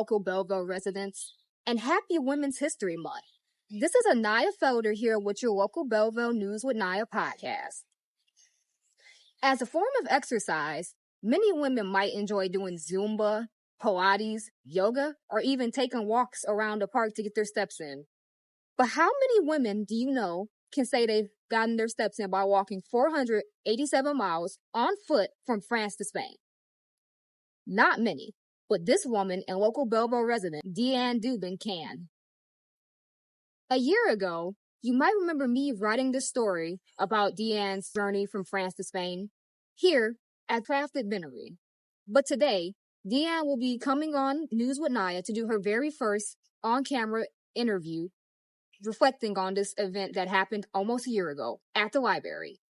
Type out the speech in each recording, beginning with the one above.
local Belleville residents, and happy Women's History Month. This is Anaya Felder here with your local Belleville News with Naya podcast. As a form of exercise, many women might enjoy doing Zumba, Pilates, yoga, or even taking walks around the park to get their steps in. But how many women do you know can say they've gotten their steps in by walking 487 miles on foot from France to Spain? Not many, but this woman and local Belleville resident, Anne Dubin, can. A year ago, you might remember me writing this story about Deanne's journey from France to Spain here at Crafted Binnery. But today, Deanne will be coming on News with Naya to do her very first on-camera interview reflecting on this event that happened almost a year ago at the library.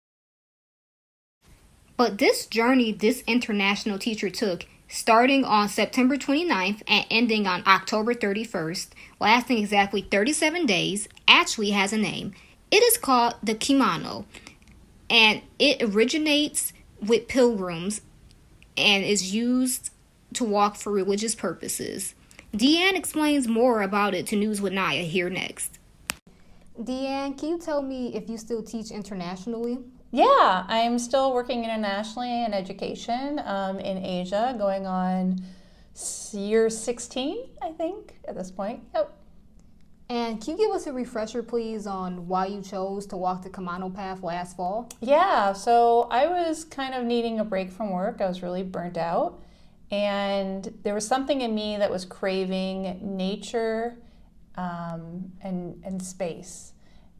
But this journey this international teacher took, starting on September 29th and ending on October 31st, lasting exactly 37 days, actually has a name. It is called the Kimono, and it originates with pilgrims and is used to walk for religious purposes. Deanne explains more about it to News with Naya here next. Deanne, can you tell me if you still teach internationally? Yeah, I'm still working internationally in education in Asia, going on year 16, I think, at this point. Yep. And can you give us a refresher, please, on why you chose to walk the Kimono path last fall? Yeah, so I was kind of needing a break from work. I was really burnt out. And there was something in me that was craving nature and space.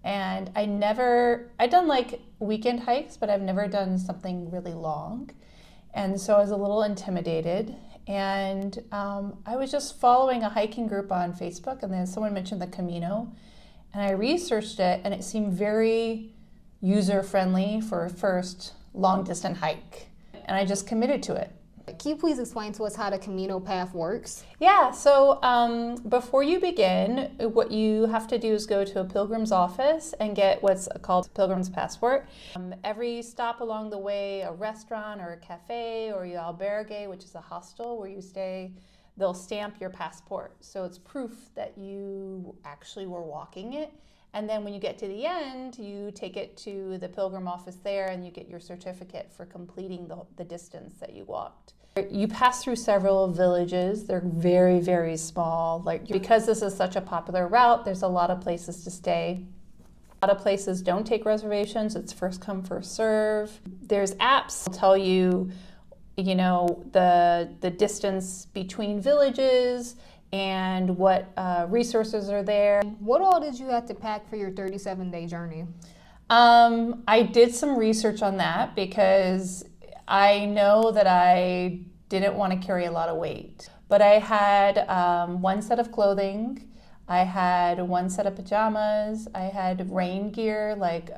And I'd done like weekend hikes, but I've never done something really long. And so I was a little intimidated. And I was just following a hiking group on Facebook, and then someone mentioned the Camino. And I researched it, and it seemed very user-friendly for a first long-distance hike. And I just committed to it. Can you please explain to us how the Camino path works? Yeah, so before you begin, what you have to do is go to a pilgrim's office and get what's called a pilgrim's passport. Every stop along the way, a restaurant or a cafe or your albergue, which is a hostel where you stay, they'll stamp your passport. So it's proof that you actually were walking it. And then when you get to the end, you take it to the pilgrim office there and you get your certificate for completing the distance that you walked. You pass through several villages. They're very, very small. Because this is such a popular route, there's a lot of places to stay. A lot of places don't take reservations. It's first come, first serve. There's apps that tell you, the distance between villages and what resources are there. What all did you have to pack for your 37-day journey? I did some research on that because I know that I didn't want to carry a lot of weight. But I had one set of clothing, I had one set of pajamas, I had rain gear like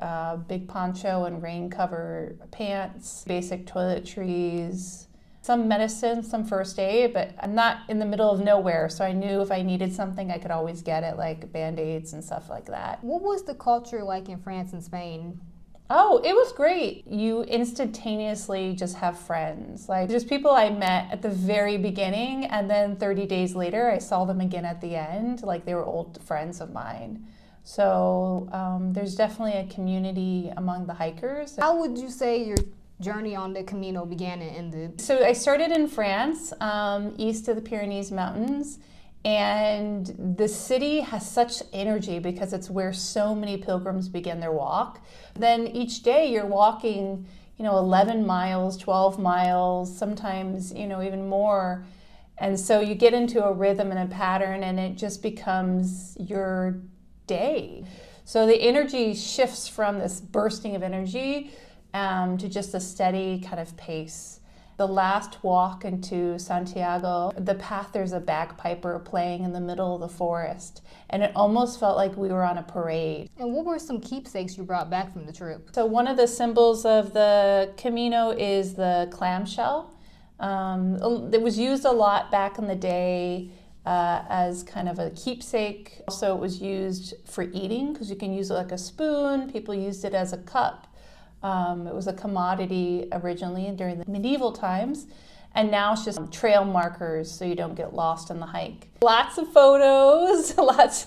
big poncho and rain cover pants, basic toiletries, some medicine, some first aid, but I'm not in the middle of nowhere, so I knew if I needed something, I could always get it, like Band-Aids and stuff like that. What was the culture like in France and Spain? Oh, it was great. You instantaneously just have friends. Like, there's people I met at the very beginning, and then 30 days later, I saw them again at the end. Like, they were old friends of mine. So there's definitely a community among the hikers. How would you say your journey on the Camino began and ended? So I started in France, east of the Pyrenees Mountains, and the city has such energy because it's where so many pilgrims begin their walk. Then each day you're walking, 11 miles, 12 miles, sometimes, even more. And so you get into a rhythm and a pattern, and it just becomes your day. So the energy shifts from this bursting of energy to just a steady kind of pace. The last walk into Santiago, the path, there's a bagpiper playing in the middle of the forest, and it almost felt like we were on a parade. And what were some keepsakes you brought back from the trip? So one of the symbols of the Camino is the clamshell. It was used a lot back in the day as kind of a keepsake. Also, it was used for eating because you can use it like a spoon. People used it as a cup. It was a commodity originally during the medieval times. And now it's just trail markers so you don't get lost in the hike. Lots of photos, lots.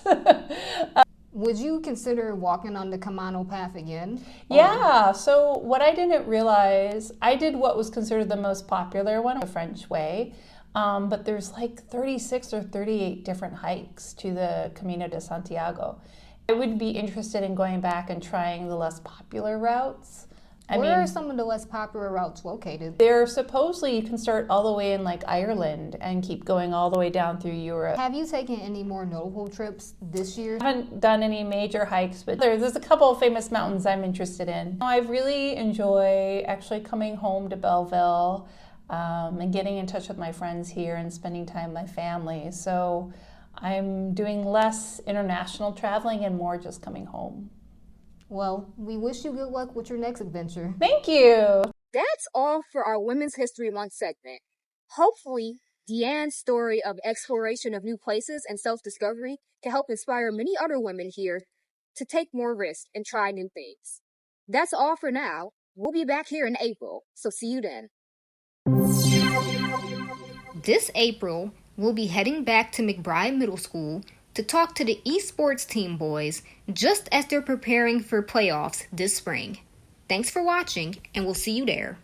Would you consider walking on the Camino path again? Yeah, so what I didn't realize, I did what was considered the most popular one, the French way, but there's like 36 or 38 different hikes to the Camino de Santiago. I would be interested in going back and trying the less popular routes. Where are some of the less popular routes located? They're supposedly, you can start all the way in like Ireland and keep going all the way down through Europe. Have you taken any more notable trips this year? I haven't done any major hikes, but there's a couple of famous mountains I'm interested in. I really enjoy actually coming home to Belleville and getting in touch with my friends here and spending time with my family. So I'm doing less international traveling and more just coming home. Well, we wish you good luck with your next adventure. Thank you. That's all for our Women's History Month segment. Hopefully, Deanne's story of exploration of new places and self-discovery can help inspire many other women here to take more risks and try new things. That's all for now. We'll be back here in April, so see you then. This April, we'll be heading back to McBride Middle School to talk to the esports team boys just as they're preparing for playoffs this spring. Thanks for watching, and we'll see you there.